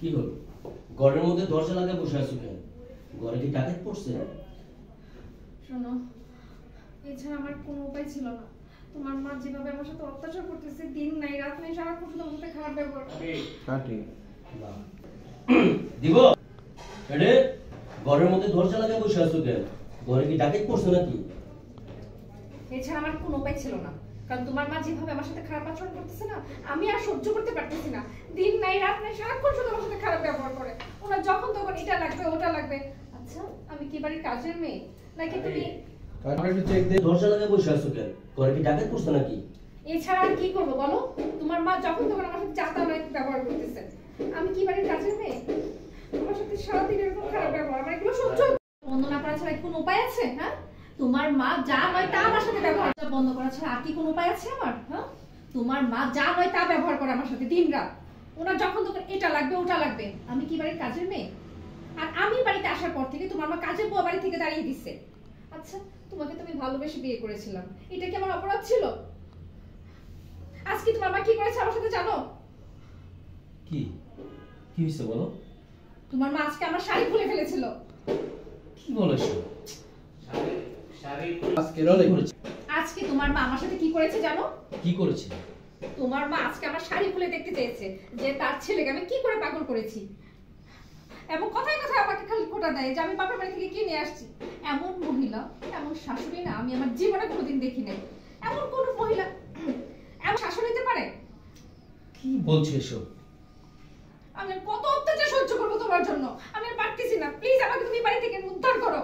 কি হলো? ঘরের মধ্যে দরজা লাগিয়ে বসে আছো কেন? ঘরে কি ডাকাত পড়ছে? শোনো, এছাড়া আমার কোনো উপায় ছিল না। তোমার মা যেভাবে আমার সাথে অত্যাচার করতেছে, দিন নাই রাত নাই, সারাক্ষণ শুধু আমার সাথে খারাপ ব্যবহার করে। দিব এডে ঘরের মধ্যে দরজা লাগিয়ে বসে আছো কেন? ঘরে কি ডাকাত পড়ছে নাকি? এছাড়া আমার কোনো উপায় ছিল না, কারণ তোমার মা যেভাবে আমার সাথে খারাপ আচরণ করতেছে না, আমি আর সহ্য করতে পারতেছি না। দিন নাই রাত নাই, সারাক্ষণ শুধু আমার সাথে খারাপ ব্যবহার করে। ওনার যখন তখন এটা লাগবে ওটা লাগবে। আচ্ছা, আমি কি বাড়ির কাজের মেয়ে নাকি তুমি? দরজা লাগিয়ে বসে আছো কেন? ঘরে কি ডাকাত পড়ছে নাকি? এছাড়া আর কি করবো বলো? তোমার মা যখন তখন আমার সাথে চাতা নয় ব্যবহার করতেছে। আমি কি বাড়ির কাজের মেয়ে? আমার সাথে সারাদিন এরকম খারাপ ব্যবহার, আমার এগুলো সহ্য বন্ধ না করা ছাড়া কোনো উপায় আছে? হ্যাঁ, তোমার মা যা নয় তা আমার সাথে ব্যবহার বন্ধ করা ছাড়া আর কি কোনো উপায় আছে আমার? হ্যাঁ, তোমার মা যা নয় তা ব্যবহার করে আমার সাথে দিন রাত। ওনার যখন তখন এটা লাগবে ওটা লাগবে। আমি কি বাড়ির কাজের মেয়ে? আর আমি বাড়িতে আসার পর থেকে তোমার মা কাজের বুয়া বাড়ি থেকে দাঁড়িয়ে দিচ্ছে। আচ্ছা, তোমাকে তো আমি ভালোবেসে বিয়ে করেছিলাম, এটা কি আমার অপরাধ ছিল? আজকে তোমার মা কি করেছে আমার সাথে জানো? কি কি হইছে বলো? তোমার মা আজকে আমার শাড়ি খুলে ফেলেছিল। কি বলেছ? আজকে তোমার মা আমার সাথে কি করেছে জানো? কি করেছে? তোমার মা আজকে আমার শাড়ি খুলে দেখতে চেয়েছে যে তার ছেলেকে আমি কি করে পাগল করেছি, এবং কথায় কথায় আমাকে খালি খোঁটা দেয় যে আমি বাপের বাড়ি থেকে কি নিয়ে আসছি। এমন মহিলা, এমন শাশুড়ি না আমি আমার জীবনে কোনোদিন দেখি নাই। এমন কোন মহিলা এমন শাশুড়ি হতে পারে? কি বলছো এসব? আমি কত অত্যাচার সহ্য করবো তোমার জন্য? আমি আর পারতেছি না। প্লিজ আমাকে তুমি বাড়ি থেকে উদ্ধার করো।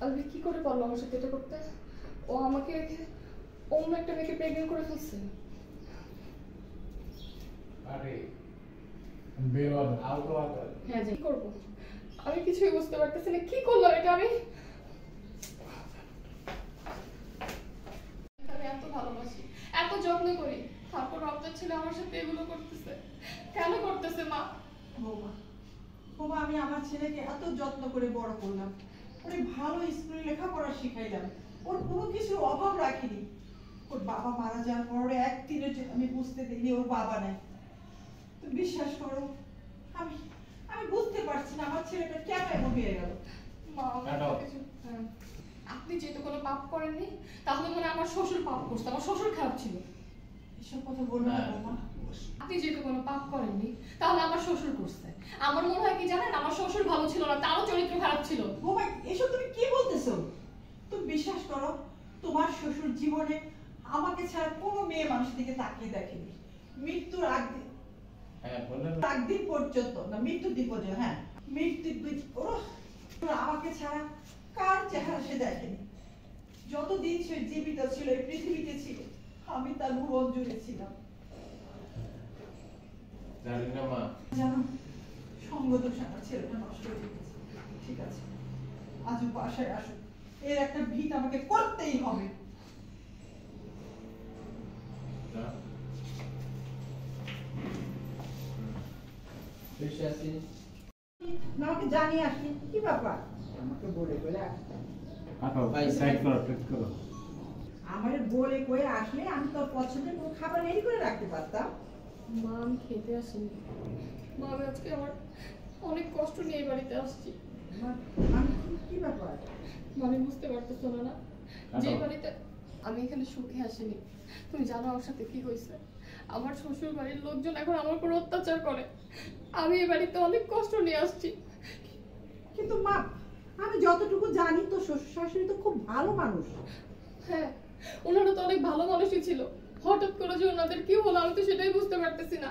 আলবি কি করে পারলো আমার সাথে এটা করতে? ও আমাকে রেখে অন্য একটা মেয়েকে প্রেগনেন্ট করে ফেলছে। হ্যাঁ, কি করবো আমি কিছুই বুঝতে পারতেছি না। কি করলাম এটা আমি? এত ভালোবাসি, এত যত্ন করি, তারপর আপনার ছেলে আমার সাথে এগুলো করতেছে। কেন করতেছে মা? বাবা, আমি আমার ছেলেকে এত যত্ন করে বড় করলাম, ওরে ভালো স্কুলে লেখাপড়া শিখাইলাম, ওর কোনো কিছুর অভাব রাখিনি। ওর বাবা মারা যাওয়ার পর একদিনের জন্য আমি বুঝতে দিইনি ওর বাবা নাই। তো বিশ্বাস করো, আমি আমি বুঝতে পারছি না আমার ছেলেটা কেন এমন হয়ে গেল। আপনি যেহেতু কোনো পাপ করেননি, তাহলে মনে আমার শ্বশুর পাপ করছে, আমার শ্বশুর খারাপ ছিল। এসব কথা বলবো না বাবা। আপনি যেহেতু কোনো পাপ করেননি, তাহলে আমার শ্বশুর করছে। আমার মনে হয় কি জানেন, আমার শ্বশুর ভালো ছিল না, তারও চরিত্র খারাপ ছিল। বাবা, এসব তুমি কি বলতেছো? তুমি বিশ্বাস করো, তোমার শ্বশুর জীবনে আমাকে ছাড়া কোনো মেয়ে মানুষ দিকে তাকিয়ে দেখেনি। মৃত্যুর দিন পর্যন্ত না, মৃত্যুর দিন পর্যন্ত, হ্যাঁ মৃত্যুর দিন আমাকে ছাড়া কার চেহারা সে দেখেনি। যতদিন সে জীবিত ছিল, এই পৃথিবীতে ছিল, আমি তার ভুবন জুড়ে ছিলাম। জানো, সঙ্গ দোষ আমার ছেলেটা নষ্ট হয়ে গেছে। ঠিক আছে, আজও বাসায় আসুন, এর একটা ভিত আমাকে করতেই হবে। আমাকে জানিয়ে আসি কি ব্যাপার? আমাকে বলে বলে আসতে আমার বলে কয়ে আসলে আমি তোর পছন্দের কোনো খাবার রেডি করে রাখতে পারতাম। মা, আমি খেতে আসিনি মা, আমি আজকে আমার অনেক কষ্ট নিয়ে এই বাড়িতে আসছি। আমি কি ব্যাপার? মানে বুঝতে পারতেছো না? যে বাড়িতে আমি এখানে সুখে আসিনি। তুমি জানো আমার সাথে কি হয়েছে? আমার শ্বশুর বাড়ির লোকজন এখন আমার উপর অত্যাচার করে। আমি এই বাড়িতে অনেক কষ্ট নিয়ে আসছি। কিন্তু মা, আমি যতটুকু জানি তো শ্বশুর শাশুড়ি তো খুব ভালো মানুষ। হ্যাঁ, ওনারা তো অনেক ভালো মানুষই ছিল। হঠাৎ করে যে ওনাদের কি হলো আমি তো সেটাই বুঝতে পারতেছি না।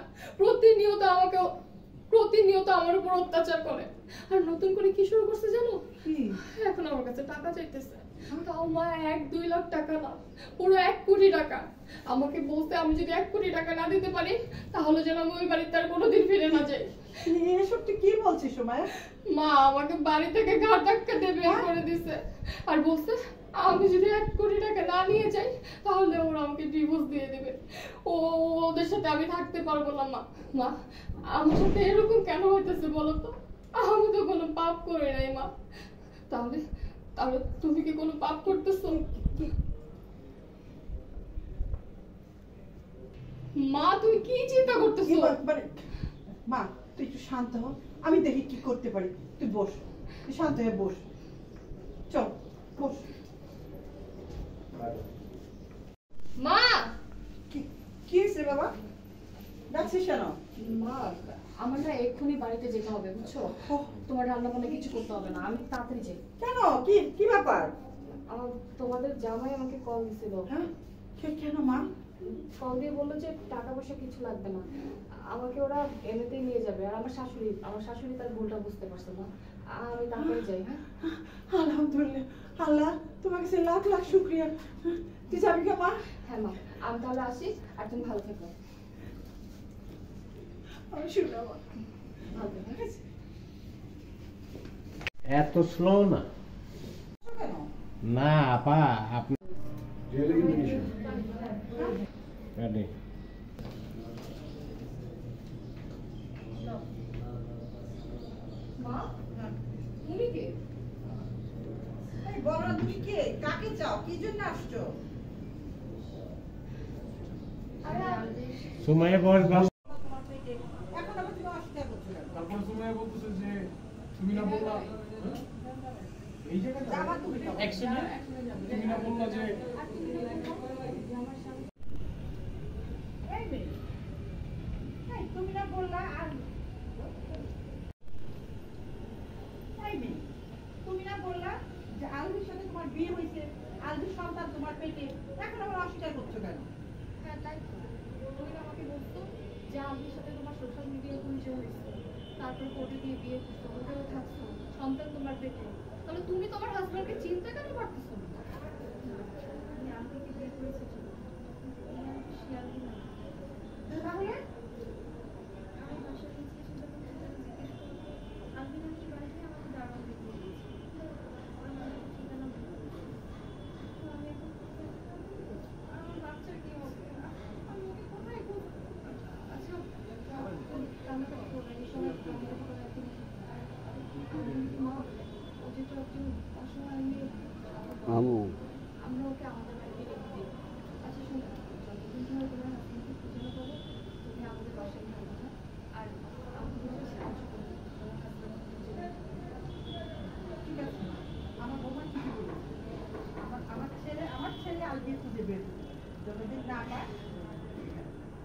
প্রতিনিয়ত আমার উপর অত্যাচার করে। আর নতুন করে কি শুরু করছে জানো? এখন আমার কাছে টাকা চাইতেছে। তাও মা 1-2 লাখ টাকা না, পুরো 1 কোটি টাকা। আমাকে বলতে আমি যদি 1 কোটি টাকা না দিতে পারি, তাহলে যেন আমি ওই বাড়িতে আর কোনোদিন ফিরে না যাই। এসব তুই কি বলছিস সোমায়া? মা আমাকে বাড়ি থেকে ঘাট ধাক্কা দিয়ে বের করে দিছে, আর বলছে আমি যদি 1 কোটি টাকা না নিয়ে যাই তাহলে ওরা আমাকে ডিভোর্স দিয়ে দেবে। ওদের সাথে আমি থাকতে পারবো না। মা, আমার সাথে এরকম কেন হইতেছে বলো তো? আমি তো কোনো পাপ করে নাই মা। তাহলে তাহলে তুমি কি কোনো পাপ করতেছো? মা তুমি কি চিন্তা করতেছো? মানে মা তুই একটু শান্ত হ, আমি দেখি কি করতে পারি। তুই বস, তুই শান্ত হয়ে বস, চল বস। মা কি কি হয়েছে বাবা, ডাকছিস কেন? মা আমার না এক্ষুনি বাড়িতে যেতে হবে বুঝছো। তোমার রান্না বান্না কিছু করতে হবে না, আমি তাড়াতাড়ি যাই। কেন, কি কি ব্যাপার? তোমাদের জামাই আমাকে কল দিছিল। হ্যাঁ কেন মা? কল দিয়ে বললো যে টাকা পয়সা কিছু লাগবে না, আমাকে ওরা এমনিতেই নিয়ে যাবে। আর আমার শাশুড়ি তার ভুলটা বুঝতে পারছে না। আমি তাড়াতাড়ি যাই। হ্যাঁ আলহামদুলিল্লাহ, আল্লাহ তোমার কাছে লাখ লাখ শুকরিয়া। তুই যাবি কে মা? হ্যাঁ মা, আমি তাহলে আসি, আর তুমি ভালো থেকো। আমি শুনলাম ভালো থেকো। এত স্লো না। কেন? না আপা, আপনি রেডি। মা তুমি কে? এই বলো না, তুমি কে, কাকে চাও, কি জন্য আসছো? সময়ে বয়স ভালো। তোমার পেটে এখন আবার তুমি অস্বীকার করছো কেন? তারপর সময় বলতেছে যে তুমি না বললা এই জায়গায় যাবা তুমি তো। তুমি না বললা যে এই মেয়ে, এই তুমি না বললা আর এই মেয়ে, তুমি না বললা যে আলবির সাথে তোমার বিয়ে হয়েছে, আলবির সন্তান তোমার পেটে, এখন আবার অস্বীকার করছো কেন? হ্যাঁ তাই তো, ওই আমাকে বলতো যে আলবির সাথে তোমার সোশ্যাল মিডিয়ায় পরিচয় হয়েছে, তারপর কোর্টে গিয়ে বিয়ে করছো, ওটাও থাকছো, সন্তান তোমার পেটে। তাহলে তুমি তোমার হাজবেন্ডকে চিন্তা কেন করতেছো না? আমি আলবিকে বিয়ে করেছি তো, শিয়ালি না। তাহলে আমি বাসায় গিয়েছি, সেটা তো জিজ্ঞেস করবো। আলবি নাকি বাড়িতে আমাকে দাঁড়ানো দিয়ে দিয়েছে। আমার ঠিকানা ভুল করেছে। তো আমি এখন কোথায় থাকবো? আমার বাচ্চার কি হবে? আমি ওকে কোথায় খুঁজবো? আচ্ছা, রান্না তো করবো, এই সময় রান্না করা একদম মা, ও যেটা একজন অসহায় মেয়ে, আমরা ওকে আমাদের বাড়িতে রেখে দিই। আচ্ছা শোনো, যতদিন ধরে তোমার হাজবেন্ডকে খুঁজে না পাবো, তুমি আমাদের বাসায় থাকবে না। আর আমাকে যদি সাহায্য করবে তোমার হাজবেন্ডকে খুঁজে বের করতে। ঠিক আছে মা, আমার বৌমা ঠিকই বলেছে। আমার ছেলে আলবির খুঁজে বের করবে। যতদিন না পায়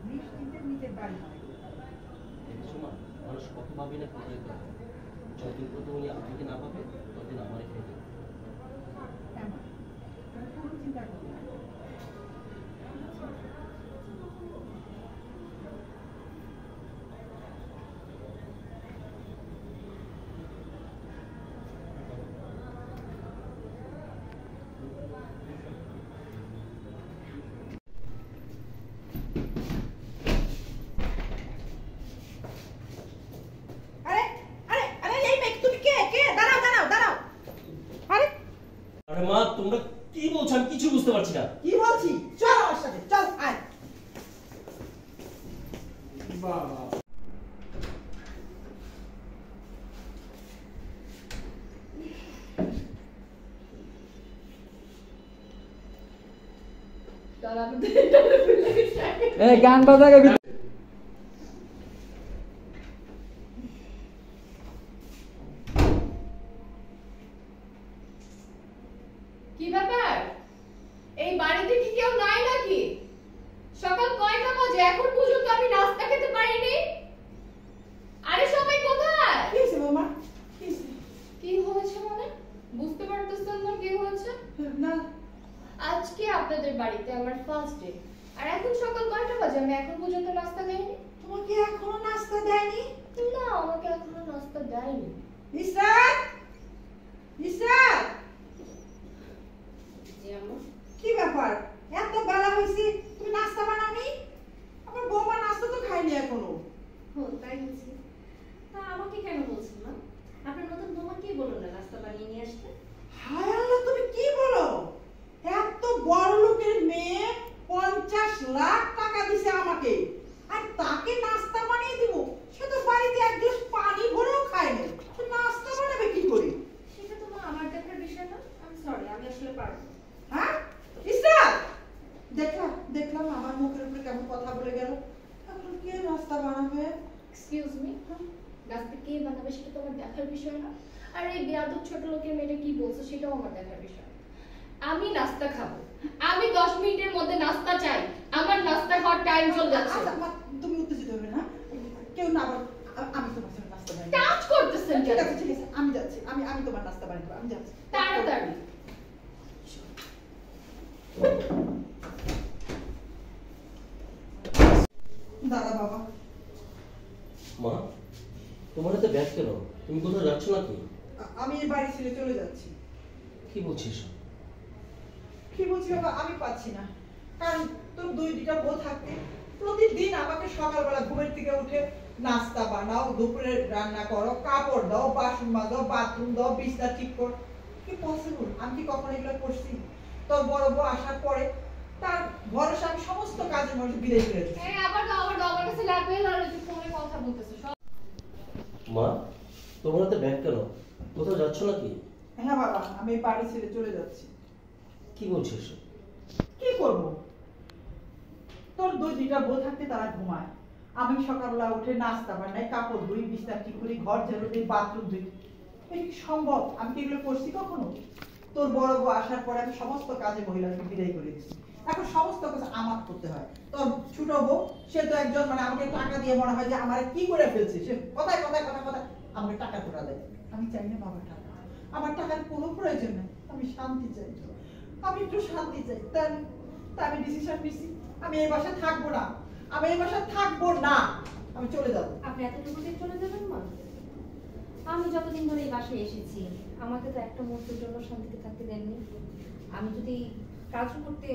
নিশ্চিন্তে নিজের বাড়ি হয়। দেখেছো মা, মানুষ কত ভাবে না কোথায় করে। যতদিন পর্যন্ত উনি আপনাকে না পাবে ততদিন আমারই খেতে। হ্যাঁ মা, তুমি কোনো চিন্তা করো না। আরে আরে আরে এই মেয়ে, তুমি কে কে? দাঁড়াও দাঁড়াও দাঁড়াও। আরে আরে মা, তোমরা কি বলছো আমি কিছু বুঝতে পারছি না। কি বলছি, চল আমার সাথে, চল আয়। বাবা গান বাজাকে কি ব্যাপার? এই বাড়িতে কি কেউ নাই নাকি? সকাল কয়টা বাজে, এখন পর্যন্ত আমি নাস্তা খেতে পারিনি। আরে সবাই কোথায়? কি হয়েছে বৌমা, কি হয়েছে? কি হয়েছে মানে? বুঝতে পারতেছেন না কি হয়েছে? না আজকে আপনাদের বাড়িতে আমার ফার্স্ট ডে, আর এখন সকাল কয়টা বাজে, আমি এখন পর্যন্ত নাস্তা খাইনি। তোমাকে এখনো নাস্তা দেয়নি? না, আমাকে এখনো নাস্তা দেয়নি। ইসরাত, ইসরাত, জি আম্মা। কি ব্যাপার, এত বেলা হয়েছে তুমি নাস্তা বানাওনি? আমার বৌমা নাস্তা তো খায়নি এখনো। ও তাই হচ্ছে। তা আমাকে কেন বলছেন না? আপনার নতুন বৌমা কি বললো না নাস্তা বানিয়ে নিয়ে আসতে? হায় আল্লাহ, তুমি কি বলো? এত বড় লোকের মেয়ে 50 লাখ টাকা দিছে আমাকে, আর তাকে নাস্তা বানিয়ে দিব? সে তো বাড়িতে এক গ্লাস পানি ভরেও খায় না। তুমি এক্সকিউজ মি, নাস্তা কে বানাবে সেটা তো আমার দেখার বিষয় না। আর এই বেয়াদব ছোট লোকের মেয়েটা কি বলছে সেটাও আমার দেখার বিষয় না। আমি নাস্তা খাবো, আমি 10 মিনিটের মধ্যে নাস্তা চাই, আমার নাস্তা খাওয়ার টাইম চলে যাচ্ছে। আচ্ছা মা, তুমি উত্তেজিত হবে না, কেউ না আবার আমি তোমার সাথে নাস্তা বানাই। টাচ করতেছেন ঠিক কেন? আছে ঠিক আছে, আমি যাচ্ছি, আমি তোমার নাস্তা বানাই দেবো, আমি যাচ্ছি তাড়াতাড়ি। দাদা বাবা, মা, তোমার হাতে ব্যাগ কেন? তুমি কোথাও যাচ্ছ নাকি? আমি এই বাড়ি ছেড়ে চলে যাচ্ছি। কি বলছিস? কি বলছি বাবা, আমি পাচ্ছি না। কারণ তোর দুইটা বউ থাকতে প্রতিদিন আমাকে সকালবেলা ঘুমের থেকে উঠে নাস্তা বানাও, দুপুরে রান্না করো, কাপড় দাও, বাসন মাজো, বাথরুম দাও, বিছনা ঠিক কর। কি পসিবল? আমি কি কখনো এগুলো করছি? তোর বড় বউ আসার পরে তার ভরসা আমি সমস্ত কাজের মধ্যে বিদায় করে দিচ্ছি। এই আবার আমার কাছে লাগবে আর ওই যে ফোনে কথা বলতেছে সব। মা, তোমার হাতে ব্যাগ কেন? কোথাও যাচ্ছ নাকি? হ্যাঁ বাবা, আমি এই বাড়ি ছেড়ে চলে যাচ্ছি। কি বলছিস? কি করব? তোর দুইটা বউ থাকতে তারা ঘুমায়, আমি সকালবেলা উঠে নাস্তা বানাই, কাপড় ধুই, বিছনা ঠিক করি, ঘর ঝাড়ু দিই, বাথরুম ধুই। এটা কি সম্ভব? আমি কি এগুলো করছি কখনো? তোর বড় বউ আসার পরে আমি সমস্ত কাজে মহিলাকে বিদায় করে দিচ্ছি, এখন সমস্ত কাজ আমার করতে হয়। তোর ছোট বউ, সে তো একজন মানে আমাকে টাকা দিয়ে মনে হয় যে আমার কি করে ফেলছে, সে কথায় কথায় কথা কথা আমাকে টাকা ফোটা দেয়। আমি চাই না বাবা টাকা, আমার টাকার কোনো প্রয়োজন নেই, আমি শান্তি চাই, আমি একটু শান্তি চাই। তাই আমি ডিসিশন নিছি, আমি এই বাসায় থাকবো না, আমি এই বাসায় থাকবো না, আমি চলে যাবো। আপনি এতটুকুতে চলে যাবেন মা? আমি যতদিন ধরে এই বাসায় এসেছি আমাকে তো একটা মুহূর্তের জন্য শান্তিতে থাকতে দেননি। আমি যদি কাজও করতে